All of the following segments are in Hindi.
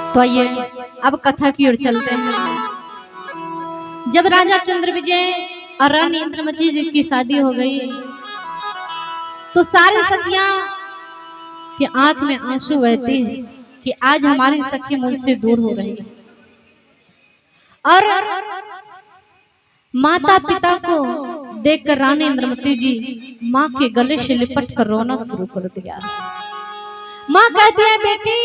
तो आइए अब कथा की ओर चलते हैं। जब राजा चंद्रविजय और रानी इंद्रमती जी की शादी हो गई तो सारी सखियां की आंख में आंसू बहते हैं कि आज हमारी सखी मुझसे दूर हो रही है। और माता पिता को देखकर रानी इंद्रमती जी माँ के गले से लिपट कर रोना शुरू कर दिया। माँ कहती है, बेटी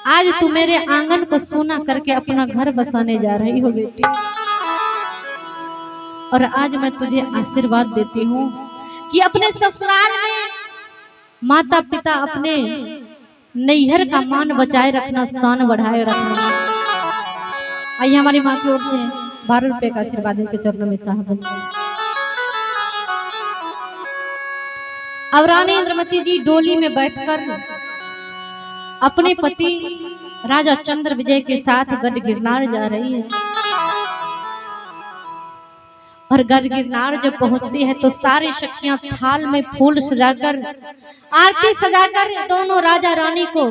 आज तू मेरे आंगन को सोना करके अपना घर बसाने जा रही हो बेटी, और आज मैं तुझे आशीर्वाद देती हूँ कि अपने ससुराल में माता पिता अपने नैहर का मान बचाए रखना, शान बढ़ाए रखना। आइए हमारी माँ की ओर से 12 रुपए का आशीर्वाद इनके चरणों में साहब। अब रानी इंद्रमती जी डोली में बैठकर अपने पति राजा चंद्रविजय के साथ गढ़ गिरनार जा रही है। और गढ़ गिरनार जब पहुंचती है तो सारी सखियां थाल में फूल सजाकर, आरती सजाकर दोनों राजा रानी को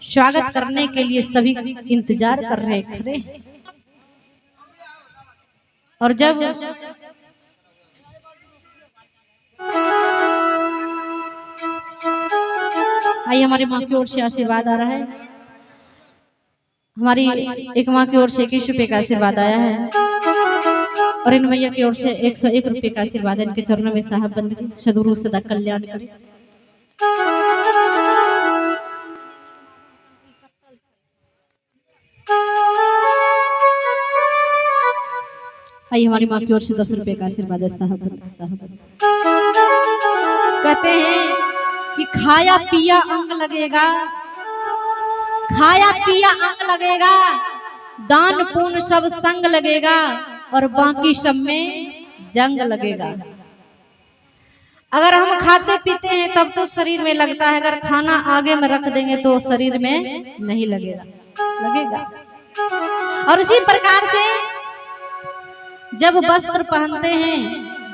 स्वागत करने के लिए सभी इंतजार कर रहे खड़े। और जब आइए हमारी माँ की ओर से आशीर्वाद आ रहा है। हमारी एक माँ की ओर से 21 रुपए का आशीर्वाद आया है और इन मैया की ओर से 101 रुपए का आशीर्वाद है। इनके चरणों में साहब बंदगी सदगुरु सदा कल्याण करे। आइए हमारी माँ की ओर से 10 रुपए का आशीर्वाद है साहब। कहते हैं कि खाया पिया अंग लगेगा, खाया पिया अंग लगेगा, दान पुण्य सब संग लगेगा और बाकी सब में जंग लगेगा। अगर हम खाते पीते हैं तब तो शरीर में लगता है, अगर खाना आगे में रख देंगे तो शरीर में नहीं लगेगा। और उसी प्रकार से जब वस्त्र पहनते हैं,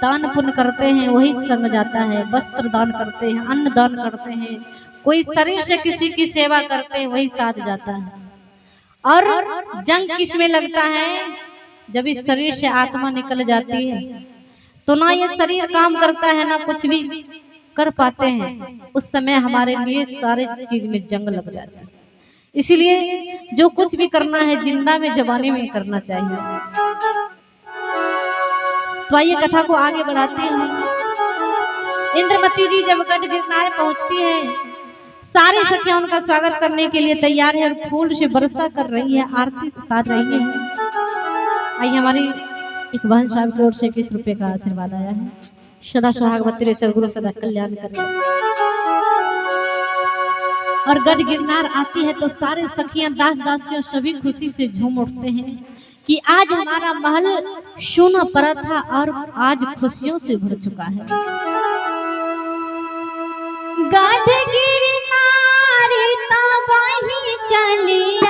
दान पुण्य करते हैं, वही संग जाता है। वस्त्र दान करते हैं, अन्न दान करते हैं, कोई शरीर से किसी की सेवा करते हैं, वही साथ जाता है। और जंग किस में लगता है? जब इस शरीर से आत्मा निकल जाती है तो ना ये शरीर काम करता है, ना कुछ भी कर पाते हैं। उस समय हमारे लिए सारे चीज में जंग लग जाता है। इसीलिए जो कुछ भी करना है जिंदा में जवानी में करना चाहिए। तो आइए कथा को आगे बढ़ाते हैं। इंद्रमती जी जब गढ़ गिरनार पहुंचती है, सारी सखियां उनका स्वागत करने के लिए तैयार है और फूल से वर्षा कर रही है, आरती उतार रही है। आइए हमारी एक बहन साहब की ओर से 21 रुपए का आशीर्वाद आया है। सदा सुहागवती रहे, सदगुरु सदा कल्याण करे। और गढ़ गिरनार आती है तो सारे सखियां दास दासियों सभी खुशी से झूम उठते हैं कि आज हमारा महल सोना पड़ा था और आज खुशियों से भर चुका है। गढ़ गिरनार तो वहीं चली आए,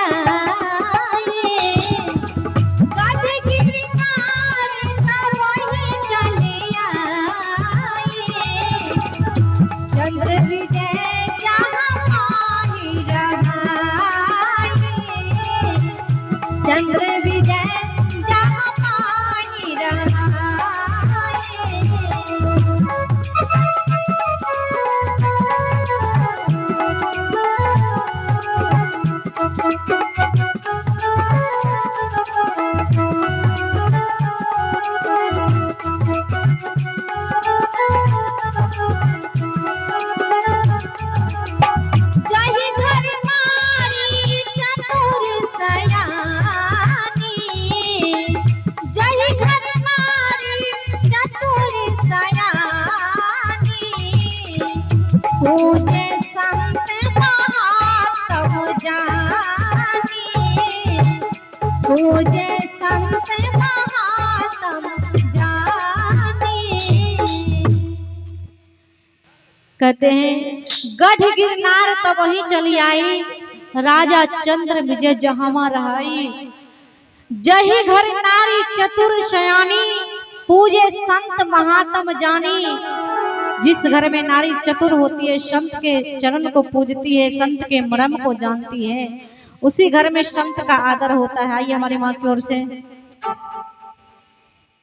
गढ़ गिरनार तो वहीं चली आए, चंद्रविजय जहाँ माही रहाए, चंद्रविजय कहते हैं गढ़ गिरनार तब वहीं चली आई, राजा चंद्रविजय जहाँ रहाई। जही घर नारी चतुर शयानी, पूजे संत महात्म जानी। जिस घर में नारी चतुर होती है, संत के चरण को पूजती है, संत के मर्म को जानती है, उसी घर में संत का आदर होता है। आइए हमारी माँ की ओर से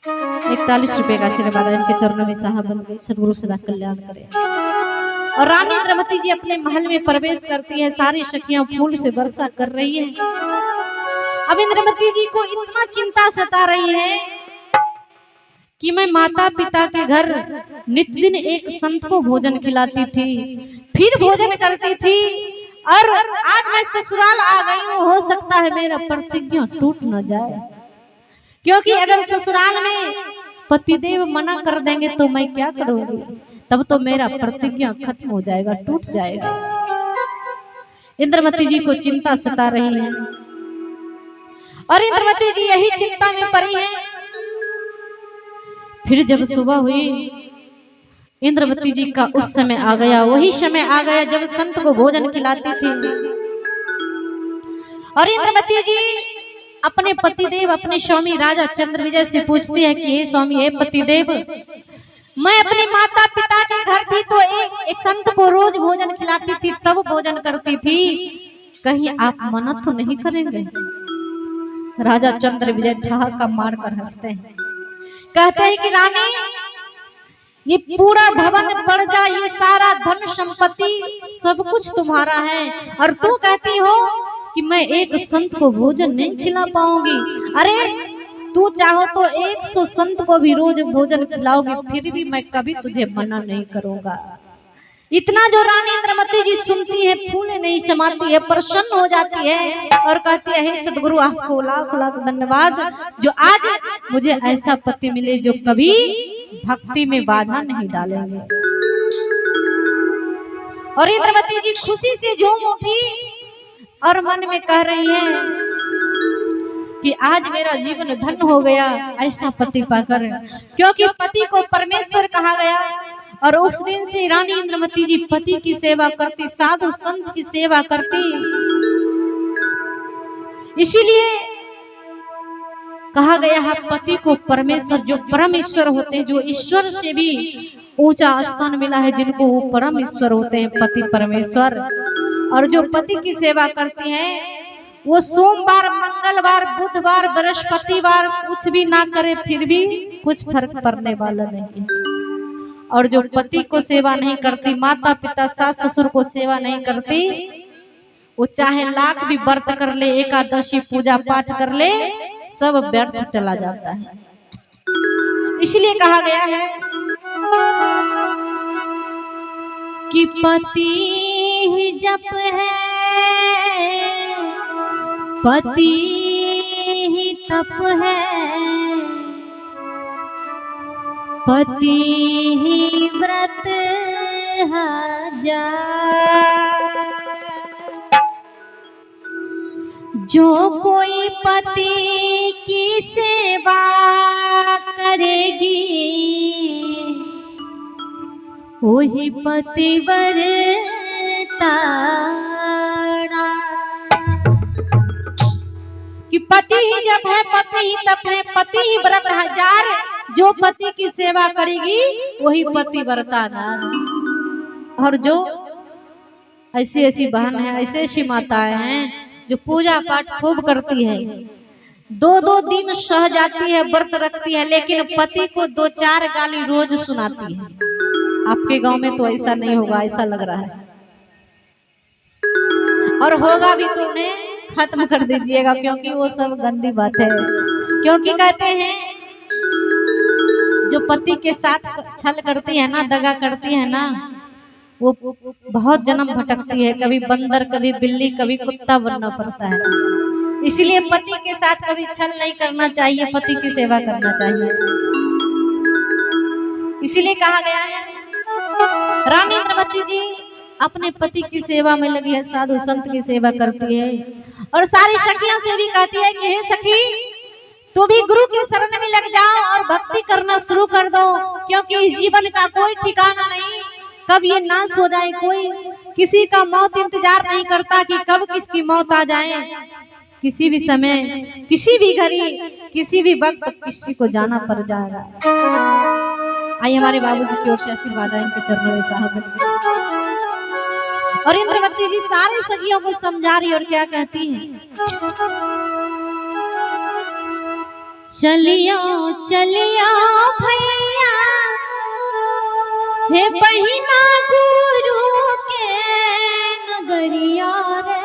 41 रुपए का आशीर्वाद है, इनके चरणों में साहब बन गए, सदगुरु सदा कल्याण करे। और रानी इंद्रमती जी अपने महल में प्रवेश करती है, सारी सखियां फूल से वर्षा कर रही है। अब इंद्रमती जी को इतना चिंता सता रही है कि मैं माता पिता के घर नित्य दिन एक संत को भोजन खिलाती थी, फिर भोजन करती थी, और आज मैं ससुराल आ गई हूँ, हो सकता है मेरा प्रतिज्ञा टूट न जाए, क्योंकि अगर ससुराल में पतिदेव मना कर देंगे तो मैं क्या करूंगी, तब तो मेरा प्रतिज्ञा खत्म हो जाएगा, टूट जाएगा। इंद्रमती जी को चिंता सता रही है और इंद्रमती जी यही चिंता में पड़ी है। फिर जब सुबह हुई, इंद्रमती जी का उस समय आ गया, वही समय आ गया जब संत को भोजन खिलाती थी। और इंद्रमती जी अपने पतिदेव, अपने स्वामी राजा चंद्रविजय से पूछती है कि हे स्वामी, हे पतिदेव, मैं अपने माता पिता के घर थी तो एक संत को रोज भोजन खिलाती थी, तब भोजन करती थी, कहीं आप मना तो नहीं करेंगे? राजा चंद्रविजय ठहाका मार कर हंसते हैं, कहते हैं कि रानी, ये पूरा भवन बढ़ जा, ये सारा धन संपत्ति सब कुछ तुम्हारा है, और तू कहती हो कि मैं एक संत को भोजन नहीं खिला पाऊंगी। अरे तू चाहो तो 100 संत को भी रोज भोजन खिलाओगी, फिर भी मैं कभी तुझे मना नहीं करूंगा। इतना जो रानी इंद्रमती जी सुनती है, फूले नहीं समाती है, प्रसन्न हो जाती है और कहती है, हे सदगुरु, आपको लाख लाख धन्यवाद जो आज मुझे ऐसा पति मिले जो कभी भक्ति में बाधा नहीं डालेंगे। और इंद्रमती जी खुशी से झूम उठी और मन में कह रही है कि आज मेरा जीवन धन्य हो गया ऐसा पति पाकर, क्योंकि पति को परमेश्वर कहा गया। और उस दिन से रानी इंद्रमती जी पति की सेवा करती, साधु संत की सेवा करती। इसीलिए कहा गया है पति को परमेश्वर, जो परम ईश्वर होते हैं, जो ईश्वर से भी ऊंचा स्थान मिला है जिनको, वो परम ईश्वर होते हैं, पति परमेश्वर। और जो पति की सेवा करती हैं, वो सोमवार, मंगलवार, बुधवार, बृहस्पतिवार कुछ भी ना करे फिर भी कुछ फर्क पड़ने वाला नहीं। और जो पति को सेवा नहीं करती, माता पिता सास ससुर को सेवा नहीं करती, वो चाहे लाख भी व्रत कर ले, एकादशी पूजा पाठ कर ले, सब व्यर्थ चला जाता है। इसलिए कहा गया है कि पति ही जप है, पति ही तप है, पति ही व्रत हजार। जो कोई पति की सेवा करेगी, वही पतिव्रता। कि पति ही जप है, पति ही तप है, पति ही व्रत हजार। जो पति की सेवा करेगी वही पतिव्रता। और जो ऐसी ऐसी बहन है, ऐसी ऐसी माताएं हैं जो पूजा पाठ खूब करती है, 2-2 दिन सह जाती है, व्रत रखती है, लेकिन पति को 2-4 गाली रोज सुनाती है। आपके गांव में तो ऐसा नहीं होगा, ऐसा लग रहा है, और होगा भी तो उन्हें खत्म कर दीजिएगा, क्योंकि वो सब गंदी बात है। क्योंकि कहते हैं जो पति के साथ छल करती है ना, दगा करती है ना, वो बहुत जन्म भटकती है, कभी बंदर, कभी बिल्ली, कभी कुत्ता बनना पड़ता है। इसलिए पति के साथ कभी छल नहीं करना चाहिए, पति की सेवा करना चाहिए। इसीलिए कहा गया है रानी इंद्रमती जी अपने पति की सेवा में लगी है, साधु संत की सेवा करती है, और सारी सखियों से भी कहती है कि हे सखी, तू भी गुरु के शरण में लग जाओ और भक्ति करना शुरू कर दो, क्योंकि इस जीवन का कोई ठिकाना नहीं, कब ये नाश हो जाए। कोई किसी का मौत इंतजार नहीं करता कि कब किसकी मौत आ जाए। किसी भी समय, किसी भी घड़ी, किसी भी वक्त किसी को जाना पड़ जाएगा। आइए हमारे बाबूजी की ओर से आशीर्वाद है इनके चरणों में साहब। और इंद्रवती जी सारे सखियों को समझा रही और क्या कहती हैं, चलियो चलियो भैया हे बहिना गुरु के नगरिया रे,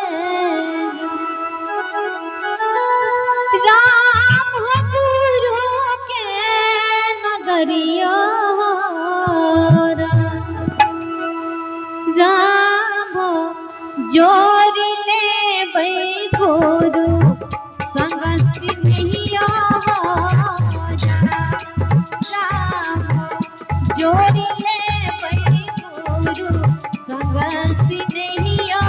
राम गुरु के नगरिया, राम जोरी ले बई गुरु संग सिंहिया, राम जोरी ले बई गुरु संग सिंहिया,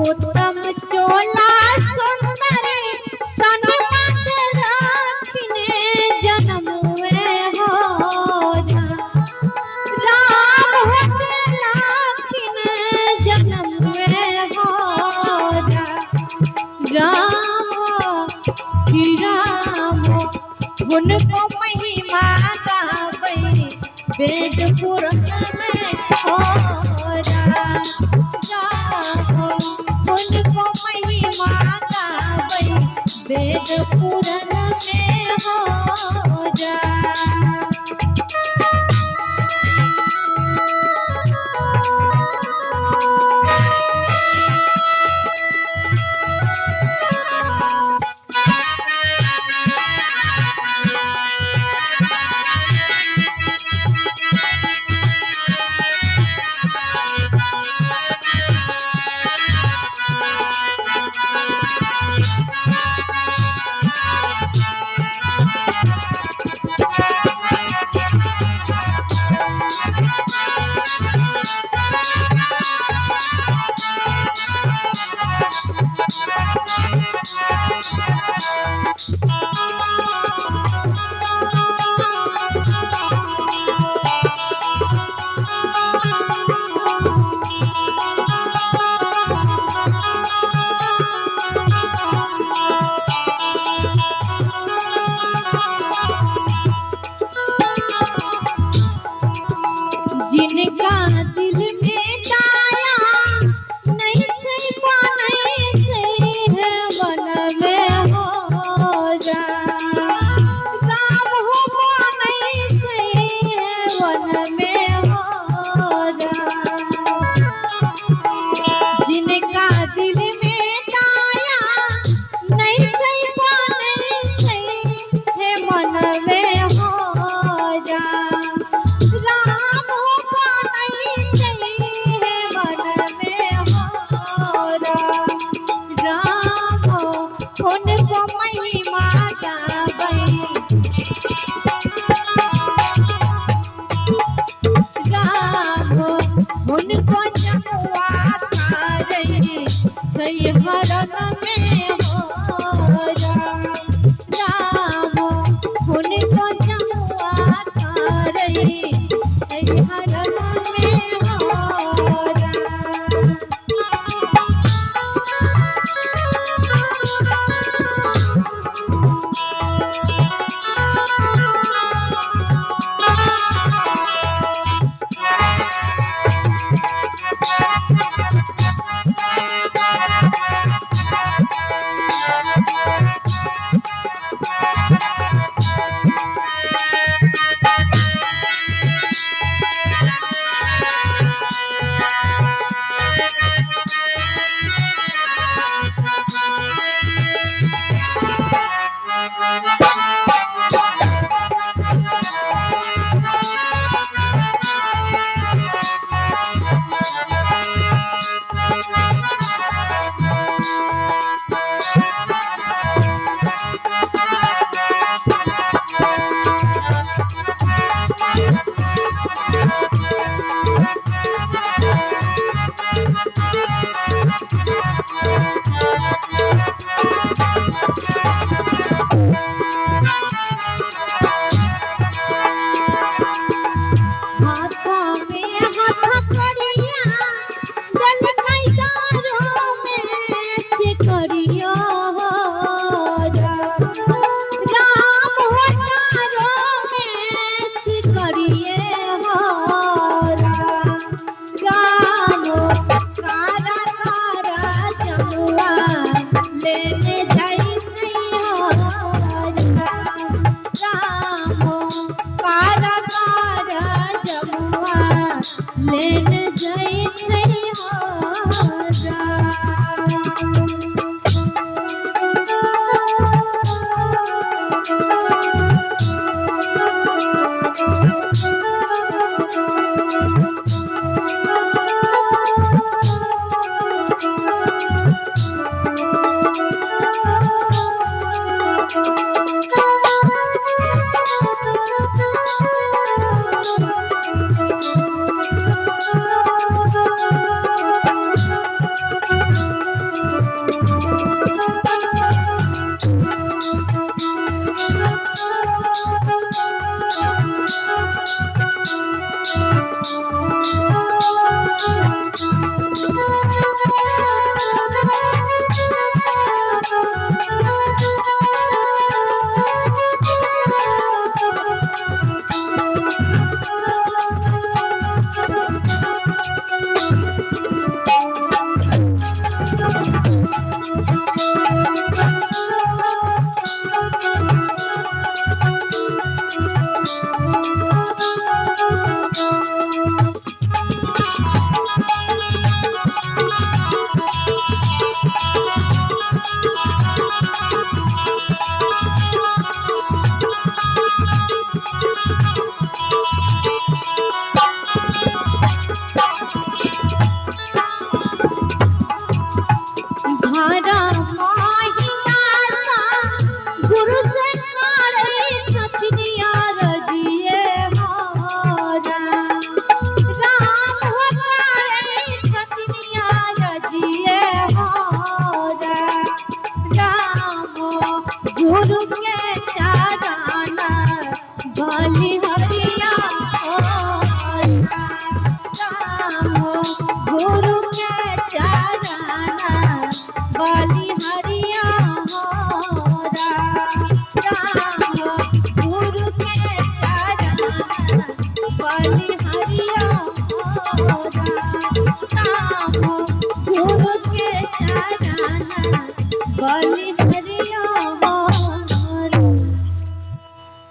उत्तम चोला सुंदर तन मत राखिने जन्म में हो, राम होत राखिने जन्म में हो, राम की राम उनको महिमा गावे वेद पुराण में हो, उनको महिमा गावे वेद पुराण में हो जा। जिनका दिल में दाया नहीं छै पाने छै मन में हो जा, राम हो पाने छै मन में हो जा, जिनका दिल में दाया नहीं छै पाने छै मन में हो जा, उनको महिमा गावे राम उनको जमुआ तारे छै हरण में हो जा, राम उनको जमुआ तारे छै हरण में हो जा।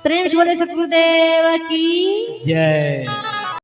प्रेम से बोले सतगुरुदेव की जय।